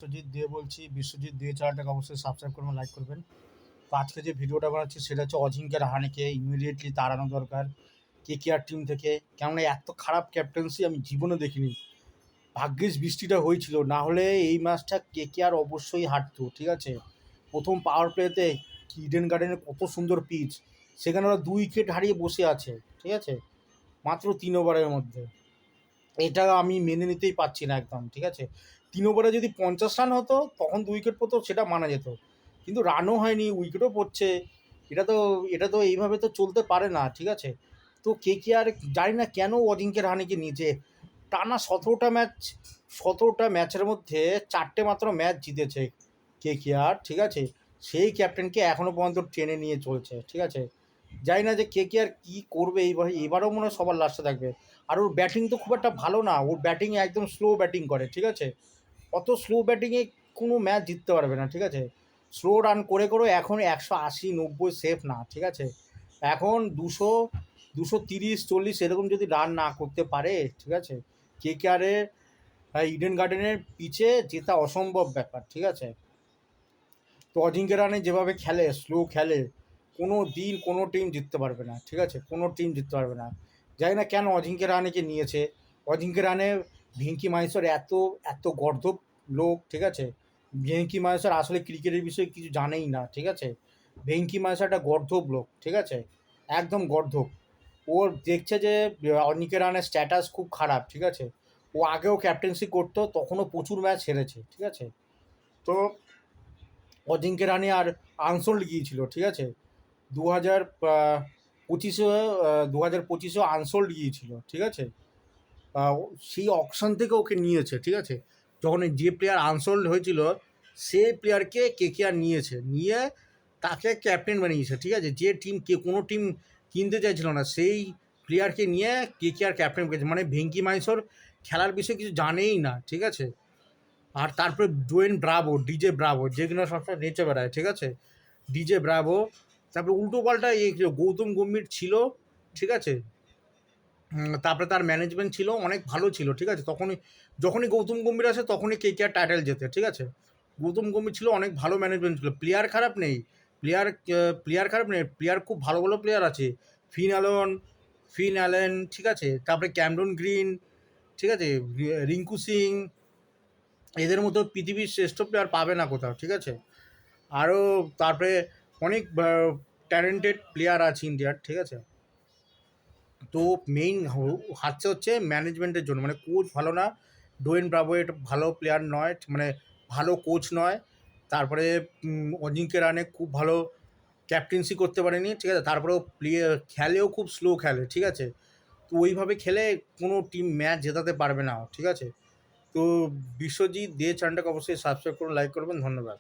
বিশ্বজিৎ দে বলছি। বিশ্বজিৎ দে চ্যানেলটাকে অবশ্যই সাবস্ক্রাইব করবেন, লাইক করবেন। তো আজকে যে ভিডিওটা বানাচ্ছি সেটা হচ্ছে অজিঙ্ক্য রাহানেকে ইমিডিয়েটলি তাড়ানো দরকার কেকেআর টিম থেকে। কেননা এত খারাপ ক্যাপ্টেন্সি আমি জীবনে দেখিনি। ভাগ্যিস বৃষ্টিটা হয়েছিল, না হলে এই ম্যাচটা কেকেআর অবশ্যই হারতো। ঠিক আছে, প্রথম পাওয়ার প্লেতে ইডেন গার্ডেনের কত সুন্দর পিচ, সেখানে ওরা 2 উইকেট হারিয়ে বসে আছে। ঠিক আছে, মাত্র 3 ওভারের মধ্যে। এটা আমি মেনে নিতেই পারছি না একদম। ঠিক আছে, 3 ওভারে যদি 50 রান হতো তখন 2 উইকেট পড়তো, সেটা মানা যেত। কিন্তু রানও হয়নি, উইকেটও পড়ছে। এটা তো এইভাবে তো চলতে পারে না। ঠিক আছে, তো কেকেআর জানি না কেন অজিঙ্ক্য রাহানেকে নিয়েছে। টানা 17টা ম্যাচের মধ্যে 4টে মাত্র ম্যাচ জিতেছে কেকেআর। ঠিক আছে, সেই ক্যাপ্টেনকে এখনও পর্যন্ত টেনে নিয়ে চলছে। ঠিক আছে, জানি না যে কেকেআর কী করবে এবারও মনে হয় সবার লাস্টে থাকবে। আর ওর ব্যাটিং তো খুব একটা ভালো না, ওর ব্যাটিং একদম স্লো ব্যাটিং করে। ঠিক আছে, অত স্লো ব্যাটিংয়ে কোনো ম্যাচ জিততে পারবে না। ঠিক আছে, স্লো রান করে এখন 180-90 সেফ না। ঠিক আছে, এখন 230-40 এরকম যদি রান না করতে পারে, ঠিক আছে, কেকেআরের ইডেন গার্ডেনের পিচে জেতা অসম্ভব ব্যাপার। ঠিক আছে, তো অজিঙ্ক্য রাহানে যেভাবে খেলে, স্লো খেলে, কোনো দিন কোনো টিম জিততে পারবে না। ঠিক আছে, কোনো টিম জিততে পারবে না। জানি না কেন অজিঙ্ক্য রাহানেকে নিয়েছে। অজিঙ্ক্য রাহানে ভেঙ্কি মাহেশ্বর এত এত গর্দভ লোক। ঠিক আছে, ভেঙ্কি মাহেশ্বর আসলে ক্রিকেটের বিষয়ে কিছু জানেই না। ঠিক আছে, ভেঙ্কি মাহেশ্বর একটা গর্দভ লোক। ঠিক আছে, একদম গর্দভ। ওর দেখছে যে অজিঙ্ক্য রাহানের স্ট্যাটাস খুব খারাপ। ঠিক আছে, ও আগেও ক্যাপ্টেন্সি করতো, তখনও প্রচুর ম্যাচ হেরেছে। ঠিক আছে, তো অজিঙ্ক্য রাহানে আর আনসোল্ড গিয়েছিল। ঠিক আছে, 2025 2025 আনসোল্ড গিয়েছিল। ঠিক আছে, সেই অকশন থেকে ওকে নিয়েছে। ঠিক আছে, যখন যে প্লেয়ার আনসোল্ড হয়েছিল সেই প্লেয়ারকে কেকেআর নিয়ে তাকে ক্যাপ্টেন বানিয়েছে। ঠিক আছে, যে কোনো টিম কিনতে চাইছিল না সেই প্লেয়ারকে নিয়ে কেকেআর ক্যাপ্টেন করেছে। মানে ভেঙ্কি মাহেশ্বর খেলার বিষয়ে কিছু জানেই না। ঠিক আছে, আর তারপরে ডিজে ব্রাভো যে কিনা সবসময় নেচে বেড়ায়। ঠিক আছে, ডিজে ব্রাভো, তারপরে উল্টো পাল্টা গৌতম গম্ভীর ছিল। ঠিক আছে, তারপরে তার ম্যানেজমেন্ট ছিল, অনেক ভালো ছিল। ঠিক আছে, যখনই গৌতম গম্ভীর আসে তখনই কেকেআর টাইটেল জেতে। ঠিক আছে, গৌতম গম্ভীর ছিল, অনেক ভালো ম্যানেজমেন্ট ছিল, প্লেয়ার খারাপ নেই। প্লেয়ার খুব ভালো ভালো প্লেয়ার আছে। Finn Allen. ঠিক আছে, তারপরে ক্যামেরন গ্রিন। ঠিক আছে, রিঙ্কু সিং, এদের মতো পৃথিবীর শ্রেষ্ঠ প্লেয়ার পাবে না কোথাও। ঠিক আছে, আরও তারপরে অনেক ট্যালেন্টেড প্লেয়ার আছে ইন্ডিয়ার। ঠিক আছে, তো মেইন হচ্ছে ম্যানেজমেন্টের জন্য, মানে কোচ ভালো না। ডোয়েন ব্রাভো এটা ভালো প্লেয়ার নয়, মানে ভালো কোচ নয়। তারপরে অজিঙ্ক্য রাহানে খুব ভালো ক্যাপ্টেন্সি করতে পারেনি। ঠিক আছে, তারপরেও খেলেও খুব স্লো খেলে। ঠিক আছে, তো ওইভাবে খেলে কোনো টিম ম্যাচ জেতাতে পারবে না। ঠিক আছে, তো বিশ্বজিৎ দে চ্যানেলটাকে অবশ্যই সাবস্ক্রাইব করুন, লাইক করবেন। ধন্যবাদ।